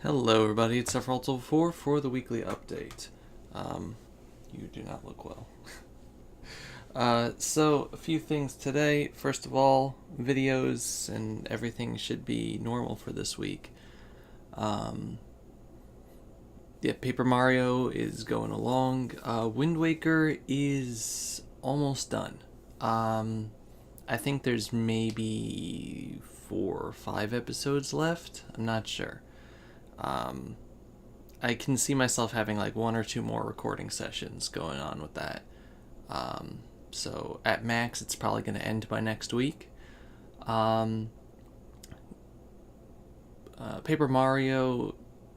Hello everybody, it's Sephiroth4 for the weekly update. You do not look well. So, a few things today. First of all, videos and everything should be normal for this week. Paper Mario is going along. Wind Waker is almost done. I think there's maybe 4 or 5 episodes left. I'm not sure. I can see myself having like 1 or 2 more recording sessions going on with that. So at max, it's probably going to end by next week. Paper Mario,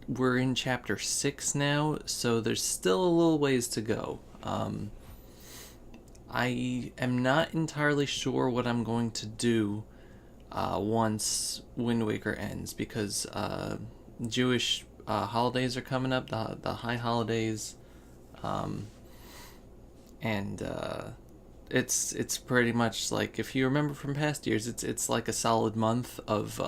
we're in chapter 6 now, so there's still a little ways to go. I am not entirely sure what I'm going to do once Wind Waker ends, because Jewish holidays are coming up, the high holidays, and it's pretty much like, if you remember from past years, it's like a solid month of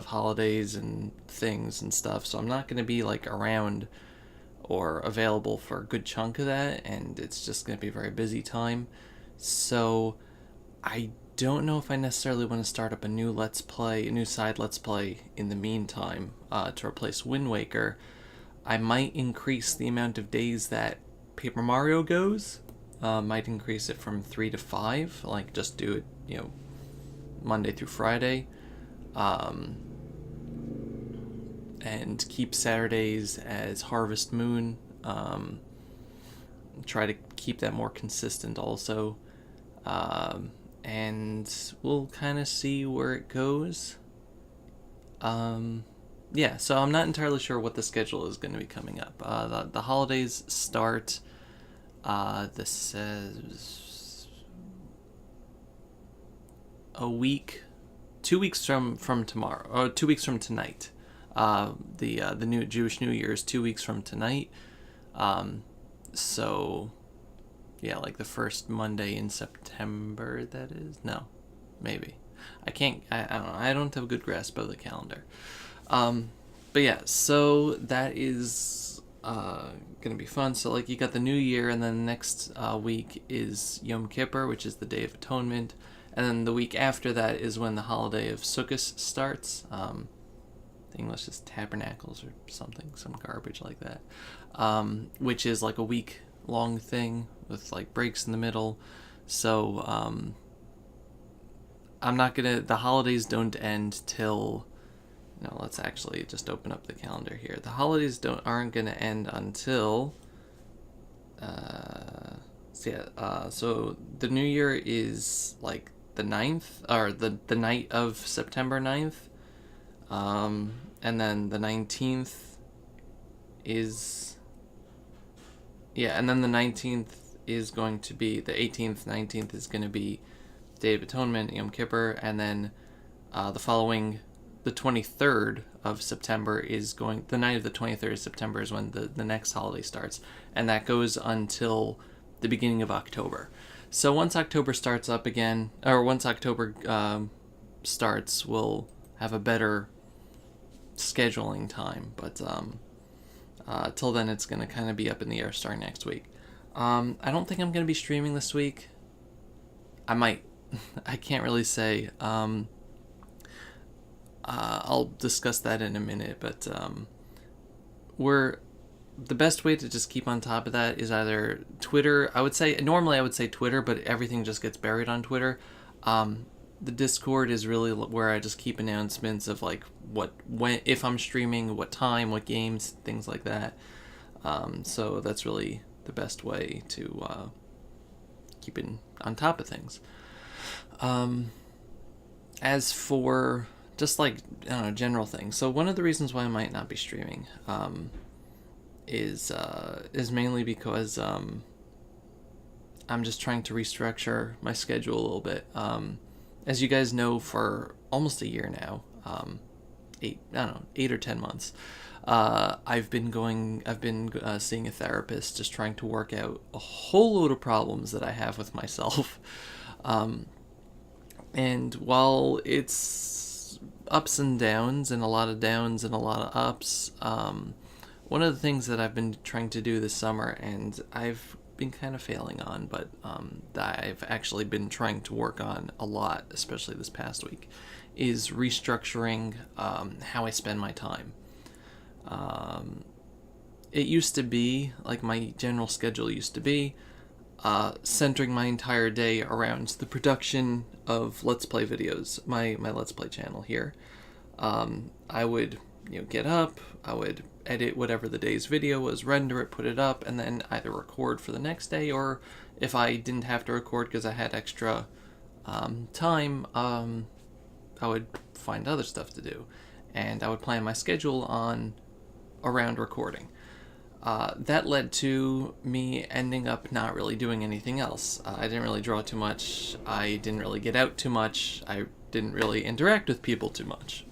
holidays and things and stuff. So I'm not going to be like around or available for a good chunk of that, and it's just going to be a very busy time. So I don't know if I necessarily want to start up a new side let's play in the meantime to replace Wind Waker. I might increase the amount of days that Paper Mario goes. Might increase it from 3 to 5, like just do it, Monday through Friday. And keep Saturdays as Harvest Moon. Try to keep that more consistent also. And we'll kind of see where it goes. So I'm not entirely sure what the schedule is going to be coming up. The holidays start, this says, a week, 2 weeks from tomorrow, or 2 weeks from tonight. The new Jewish New Year is 2 weeks from tonight. So yeah, like the first Monday in September, that is? No, maybe. I don't know. I don't have a good grasp of the calendar. But yeah, so that is gonna be fun. So like, you got the New Year, and then next week is Yom Kippur, which is the Day of Atonement, and then the week after that is when the holiday of Sukkot starts. The English is Tabernacles or something, some garbage like that, which is like a week long thing with like breaks in the middle. So the holidays don't end till, no, let's actually just open up the calendar here. The holidays aren't gonna end until so the New Year is like the 9th, or the night of September 9th. And then the 19th is, and then the 19th is going to be, the 18th, 19th is going to be Day of Atonement, Yom Kippur, and then the 23rd of September the night of the 23rd of September is when the next holiday starts, and that goes until the beginning of October. So once October starts up again, or once October starts, we'll have a better scheduling time, but till then it's going to kind of be up in the air starting next week. I don't think I'm going to be streaming this week. I might. I can't really say. I'll discuss that in a minute, but the best way to just keep on top of that is either Twitter. Normally I would say Twitter, but everything just gets buried on Twitter. The Discord is really where I just keep announcements of like if I'm streaming, what time, what games, things like that. So that's really the best way to keep on top of things. As for just like, I don't know, general things. So one of the reasons why I might not be streaming is mainly because I'm just trying to restructure my schedule a little bit. As you guys know, for almost a year now, 8 or 10 months, I've been seeing a therapist, just trying to work out a whole load of problems that I have with myself. And while it's ups and downs, and a lot of downs and a lot of ups. One of the things that I've been trying to do this summer, and I've been kind of failing on, but that I've actually been trying to work on a lot, especially this past week, is restructuring how I spend my time. It used to be, like my general schedule used to be, centering my entire day around the production of Let's Play videos, my Let's Play channel here. I would get up, I would edit whatever the day's video was, render it, put it up, and then either record for the next day, or if I didn't have to record because I had extra time, I would find other stuff to do. And I would plan my schedule around recording. That led to me ending up not really doing anything else. I didn't really draw too much, I didn't really get out too much, I didn't really interact with people too much.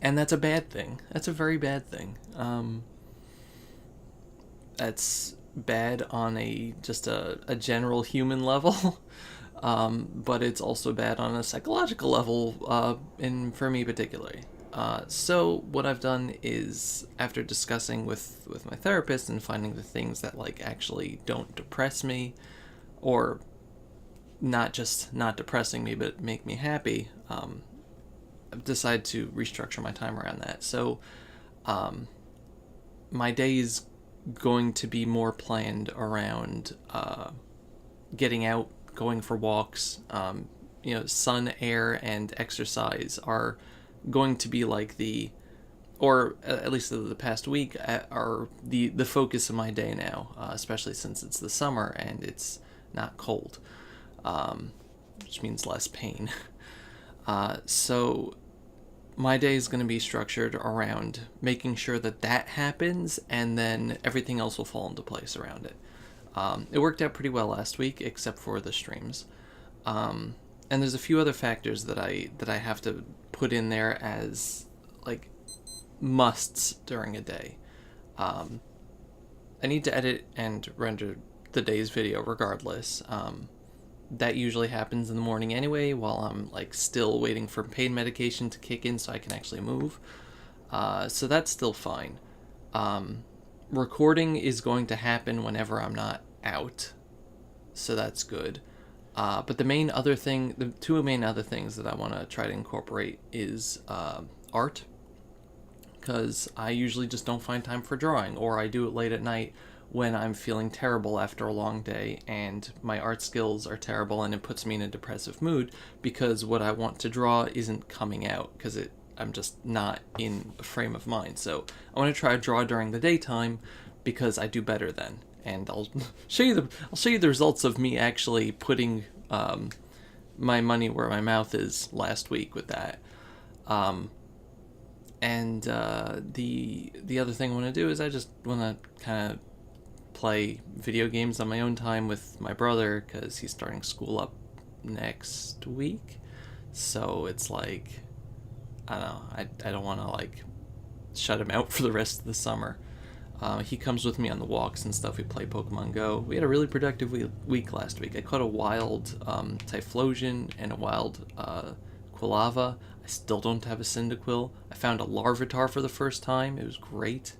And that's a bad thing. That's a very bad thing. That's bad on just a general human level, but it's also bad on a psychological level, for me particularly. So what I've done is, after discussing with my therapist and finding the things that actually don't depress me, or not just not depressing me but make me happy, I've decided to restructure my time around that. So my day is going to be more planned around getting out, going for walks. Sun, air, and exercise are going to be or at least the past week, are the focus of my day now, especially since it's the summer and it's not cold, which means less pain. So my day is going to be structured around making sure that happens, and then everything else will fall into place around it. It worked out pretty well last week, except for the streams. And there's a few other factors that I have to put in there as musts during a day. I need to edit and render the day's video regardless. That usually happens in the morning anyway, while I'm still waiting for pain medication to kick in so I can actually move. So that's still fine. Recording is going to happen whenever I'm not out, so that's good. But the two main other things that I want to try to incorporate is art, because I usually just don't find time for drawing, or I do it late at night when I'm feeling terrible after a long day and my art skills are terrible, and it puts me in a depressive mood because what I want to draw isn't coming out because I'm just not in a frame of mind. So I want to try to draw during the daytime because I do better then. And I'll show you the results of me actually putting my money where my mouth is last week with that. And the other thing I want to do is I just want to kind of play video games on my own time with my brother, because he's starting school up next week. So it's I don't know, I don't want to shut him out for the rest of the summer. He comes with me on the walks and stuff. We play Pokemon Go. We had a really productive week last week. I caught a wild Typhlosion and a wild Quilava. I still don't have a Cyndaquil. I found a Larvitar for the first time. It was great.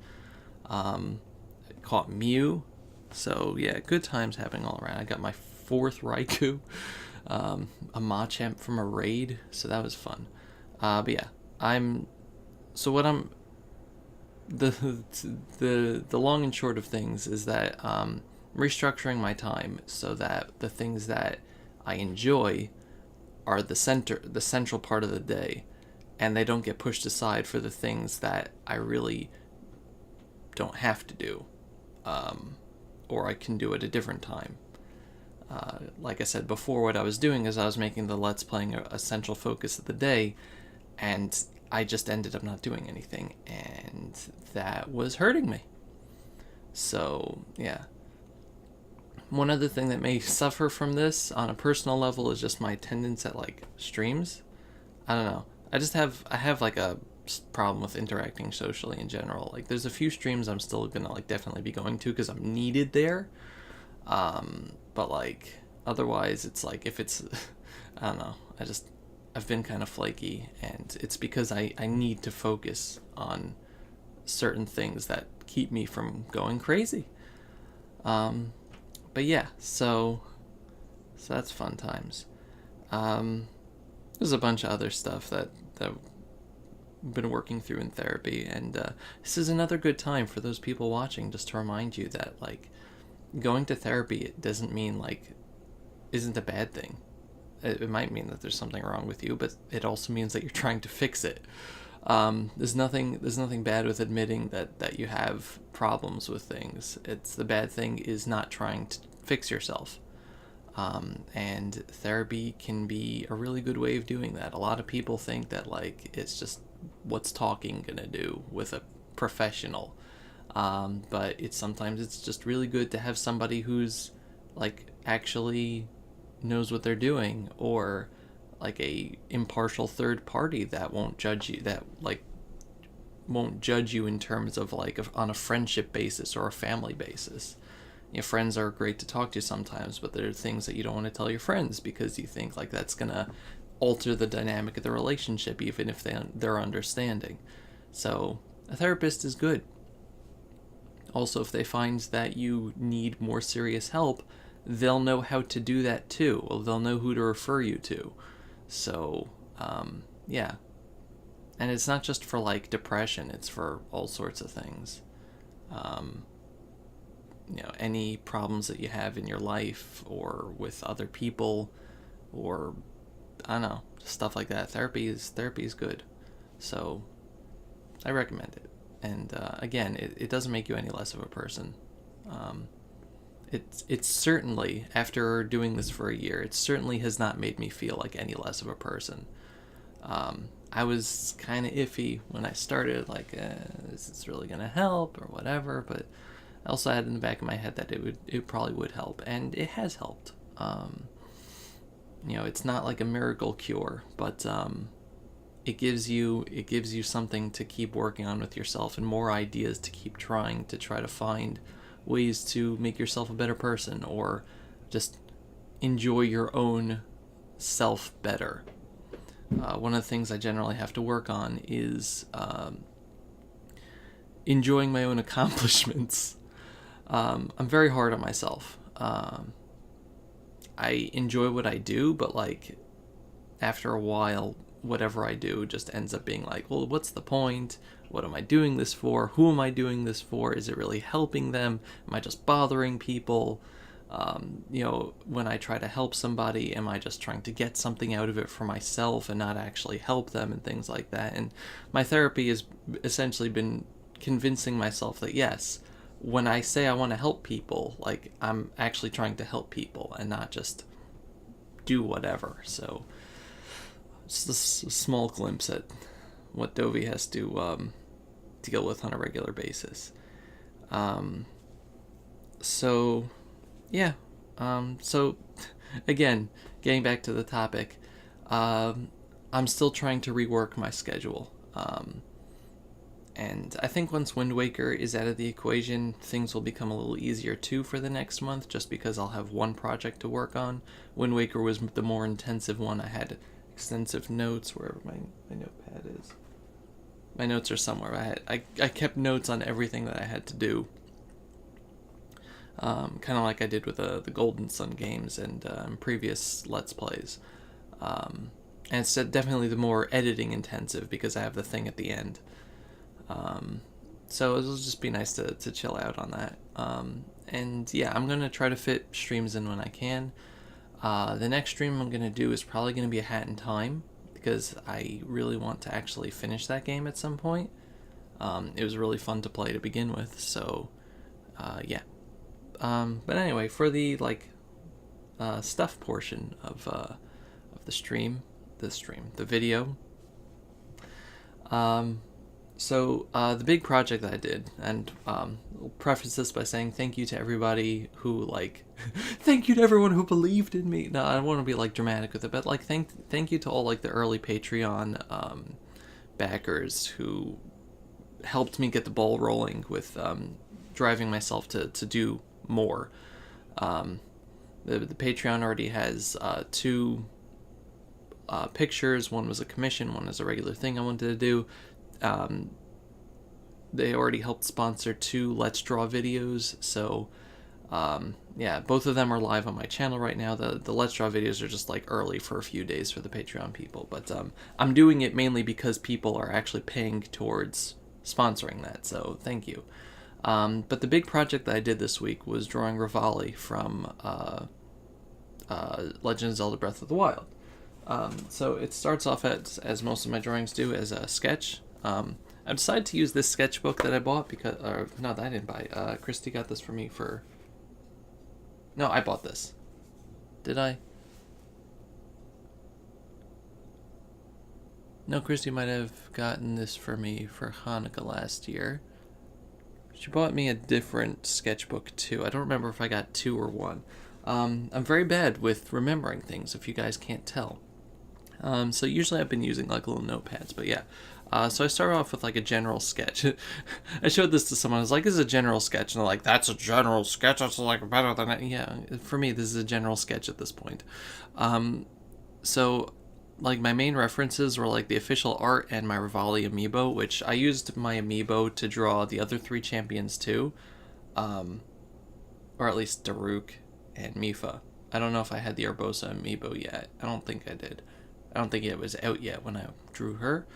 Caught Mew. So yeah, good times happening all around. I got my 4th Raikou. A Machamp from a raid. So that was fun. But yeah, the long and short of things is that restructuring my time so that the things that I enjoy are the central part of the day, and they don't get pushed aside for the things that I really don't have to do, or I can do at a different time. Like I said before, what I was doing is I was making the Let's Playing a central focus of the day, and I just ended up not doing anything, and that was hurting me. So, yeah. One other thing that may suffer from this on a personal level is just my attendance at streams. I don't know. I have a problem with interacting socially in general. There's a few streams I'm still gonna definitely be going to because I'm needed there. But otherwise it's if it's I don't know. I've been kind of flaky, and it's because I need to focus on certain things that keep me from going crazy. But yeah, so that's fun times. There's a bunch of other stuff that I've been working through in therapy, and this is another good time for those people watching, just to remind you that, like, going to therapy, it doesn't mean, like, isn't a bad thing. It might mean that there's something wrong with you, but it also means that you're trying to fix it. There's nothing bad with admitting that you have problems with things. It's the bad thing is not trying to fix yourself. And therapy can be a really good way of doing that. A lot of people think that, like, it's just what's talking gonna do with a professional. But sometimes it's just really good to have somebody who's, like, actually knows what they're doing, or like a impartial third party that won't judge you, that, like, won't judge you in terms of, like, on a friendship basis or a family basis. You know, friends are great to talk to sometimes, but there are things that you don't want to tell your friends because you think, like, that's gonna alter the dynamic of the relationship, even if they're understanding. So a therapist is good. Also, if they find that you need more serious help, they'll know how to do that too. Well, they'll know who to refer you to. So, yeah. And it's not just for, like, depression, it's for all sorts of things. You know, any problems that you have in your life or with other people, or, I don't know, stuff like that. Therapy is good. So, I recommend it. And, again, it doesn't make you any less of a person. It's certainly, after doing this for a year, it certainly has not made me feel like any less of a person. I was kind of iffy when I started, like, is this really going to help or whatever, but I also had in the back of my head that it probably would help, and it has helped. You know, it's not like a miracle cure, but it gives you something to keep working on with yourself, and more ideas to keep trying to find ways to make yourself a better person, or just enjoy your own self better. One of the things I generally have to work on is enjoying my own accomplishments. I'm very hard on myself. I enjoy what I do, but, like, after a while, whatever I do just ends up being like, well, what's the point? What am I doing this for? Who am I doing this for? Is it really helping them? Am I just bothering people? You know, when I try to help somebody, am I just trying to get something out of it for myself and not actually help them, and things like that? And my therapy has essentially been convincing myself that, yes, when I say I want to help people, like, I'm actually trying to help people and not just do whatever. So just a small glimpse at what Dovey has to deal with on a regular basis. So, yeah. So, again, getting back to the topic, I'm still trying to rework my schedule. And I think once Wind Waker is out of the equation, things will become a little easier too for the next month, just because I'll have one project to work on. Wind Waker was the more intensive one. I had extensive notes, wherever my notepad is. My notes are somewhere. I kept notes on everything that I had to do. Kind of like I did with the Golden Sun games and previous Let's Plays. And it's definitely the more editing intensive, because I have the thing at the end. So it'll just be nice to chill out on that. And yeah, I'm going to try to fit streams in when I can. The next stream I'm going to do is probably going to be a Hat in Time, because I really want to actually finish that game at some point. It was really fun to play to begin with, so yeah. But anyway, for the, like, stuff portion of the video. So the big project that I did, and I'll preface this by saying thank you to everybody who, like, thank you to everyone who believed in me. No, I don't want to be, like, dramatic with it, but, like, thank you to all, like, the early Patreon backers who helped me get the ball rolling with driving myself to do more. The Patreon already has 2 pictures. One was a commission, one was a regular thing I wanted to do. They already helped sponsor 2 Let's Draw videos, so yeah, both of them are live on my channel right now. The Let's Draw videos are just like early for a few days for the Patreon people, but I'm doing it mainly because people are actually paying towards sponsoring that, so thank you. But the big project that I did this week was drawing Rivali from Legend of Zelda Breath of the Wild. So it starts off as most of my drawings do, as a sketch. I decided to use this sketchbook that I bought because, no, that I didn't buy. Christy got this for me for... No, I bought this. Did I? No, Christy might have gotten this for me for Hanukkah last year. She bought me a different sketchbook too. I don't remember if I got 2 or 1. I'm very bad with remembering things, if you guys can't tell. So usually I've been using like little notepads, but yeah. So I started off with like a general sketch. I showed this to someone. I was like, "This is a general sketch," and they're like, "That's a general sketch. That's like better than that." Yeah, for me, this is a general sketch at this point. So like my main references were like the official art and my Rivali amiibo, which I used my amiibo to draw the other 3 champions too, or at least Daruk and Mifa. I don't know if I had the Urbosa amiibo yet. I don't think I did. I don't think it was out yet when I drew her.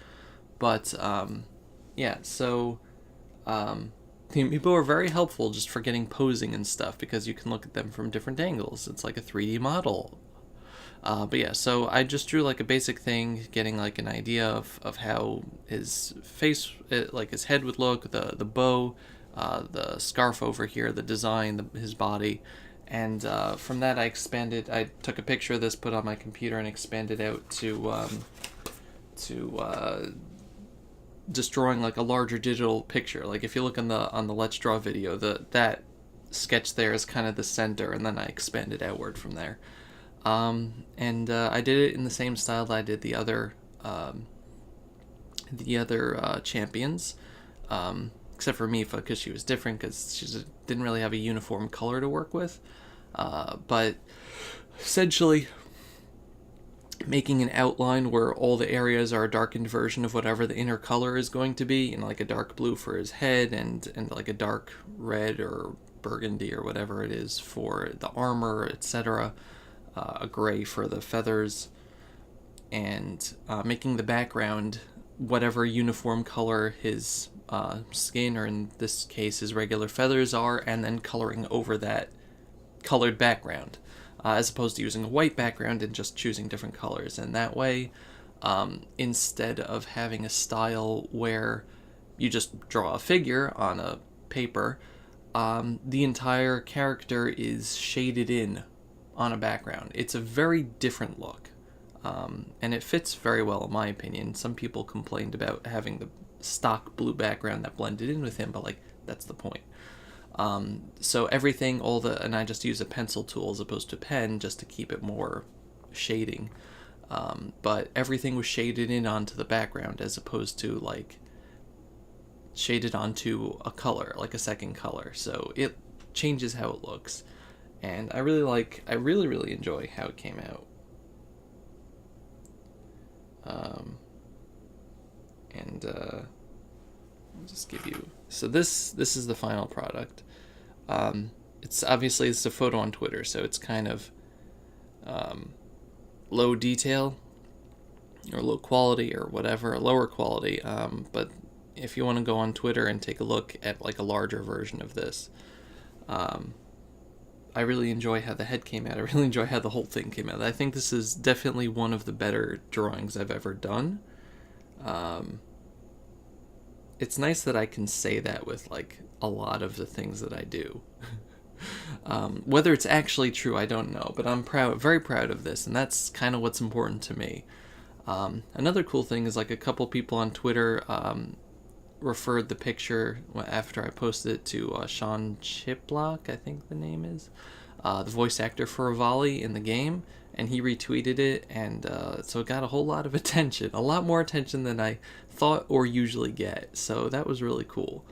But, yeah, so, the amiibo are very helpful just for getting posing and stuff, because you can look at them from different angles. It's like a 3D model. But yeah, so I just drew like a basic thing, getting like an idea of how his face, like his head would look, the bow, the scarf over here, the design, his body. And from that I took a picture of this, put on my computer, and expanded out to just drawing like a larger digital picture. Like if you look on the Let's Draw video, that sketch there is kind of the center, and then I expanded outward from there. And I did it in the same style that I did the other champions, except for Mifa, because she was different, because she didn't really have a uniform color to work with. But essentially making an outline where all the areas are a darkened version of whatever the inner color is going to be, like a dark blue for his head, and like a dark red or burgundy or whatever it is for the armor, etc. A gray for the feathers, and making the background whatever uniform color his skin, or in this case his regular feathers, are, and then coloring over that colored background. As opposed to using a white background and just choosing different colors. And that way, instead of having a style where you just draw a figure on a paper, the entire character is shaded in on a background. It's a very different look, and it fits very well in my opinion. Some people complained about having the stock blue background that blended in with him, but like, that's the point. So everything, and I just use a pencil tool as opposed to a pen, just to keep it more shading. But everything was shaded in onto the background, as opposed to like shaded onto a color, like a second color. So it changes how it looks. And I really enjoy how it came out. I'll just give you, so this is the final product. It's a photo on Twitter, so it's kind of low detail or low quality or whatever, lower quality. But if you want to go on Twitter and take a look at like a larger version of this, I really enjoy how the head came out. I really enjoy how the whole thing came out. I think this is definitely one of the better drawings I've ever done. It's nice that I can say that with like a lot of the things that I do. Whether it's actually true, I don't know, but I'm very proud of this, and that's kind of what's important to me. Another cool thing is like a couple people on Twitter referred the picture after I posted it to Sean Chiplock, I think the name is, the voice actor for Rivali in the game, and he retweeted it, and so it got a whole lot of attention, a lot more attention than I thought or usually get, so that was really cool.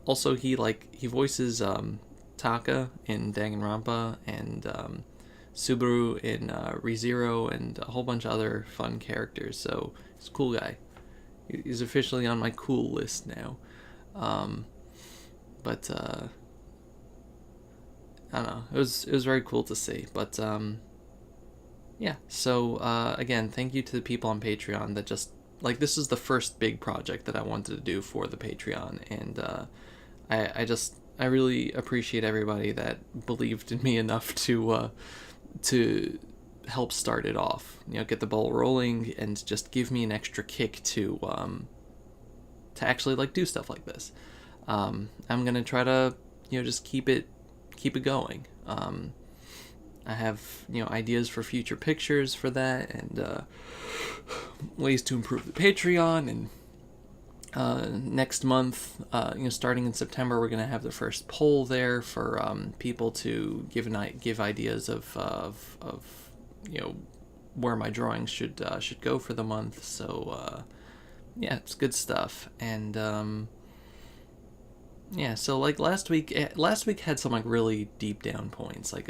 Also, he voices Taka in Danganronpa, and Subaru in ReZero, and a whole bunch of other fun characters. So he's a cool guy. He's officially on my cool list now. But I don't know. It was very cool to see. But yeah. So again, thank you to the people on Patreon that just like this is the first big project that I wanted to do for the Patreon, and I really appreciate everybody that believed in me enough to help start it off. You know, get the ball rolling and just give me an extra kick to actually like do stuff like this. I'm gonna try to just keep it going. I have ideas for future pictures for that, and ways to improve the Patreon. And next month, starting in September, we're gonna have the first poll there for people to give ideas of where my drawings should go for the month. So yeah, it's good stuff. And yeah, so like last week had some like really deep down points. Like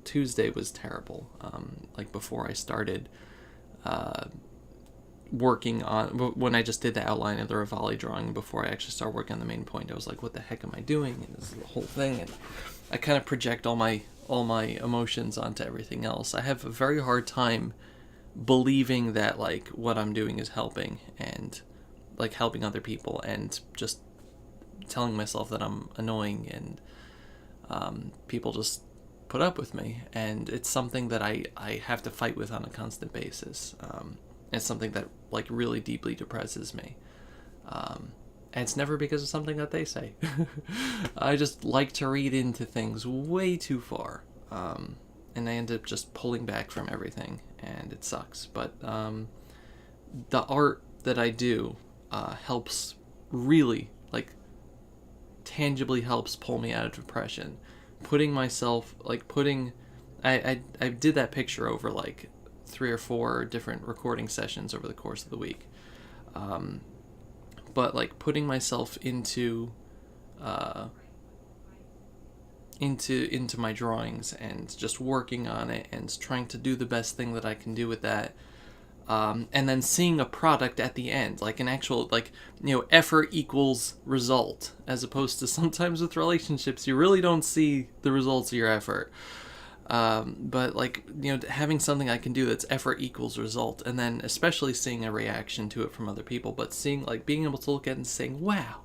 Tuesday was terrible. Like before I started working on, when I just did the outline of the Rivali drawing before I actually started working on the main point, I was like, what the heck am I doing? And this is the whole thing, and I kind of project all my emotions onto everything else. I have a very hard time believing that like what I'm doing is helping, and like helping other people, and just telling myself that I'm annoying, and people just put up with me, and it's something that I have to fight with on a constant basis. It's something that like really deeply depresses me, and it's never because of something that they say. I just like to read into things way too far, and I end up just pulling back from everything, and it sucks. But the art that I do helps, really like tangibly helps pull me out of depression. I did that picture over like 3 or 4 different recording sessions over the course of the week, but like putting myself into my drawings and just working on it and trying to do the best thing that I can do with that, and then seeing a product at the end, like an actual effort equals result, as opposed to sometimes with relationships you really don't see the results of your effort. But like having something I can do that's effort equals result, and then especially seeing a reaction to it from other people, but seeing like being able to look at it and saying, wow,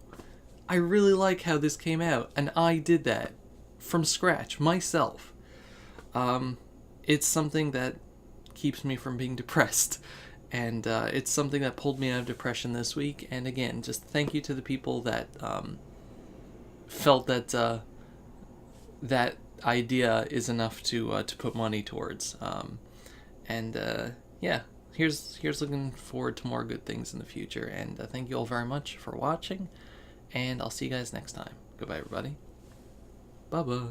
I really like how this came out, and I did that from scratch myself. It's something that keeps me from being depressed, and it's something that pulled me out of depression this week. And again, just thank you to the people that felt that that idea is enough to put money towards, and yeah, here's looking forward to more good things in the future. And thank you all very much for watching, and I'll see you guys next time. Goodbye, everybody. Bye bye.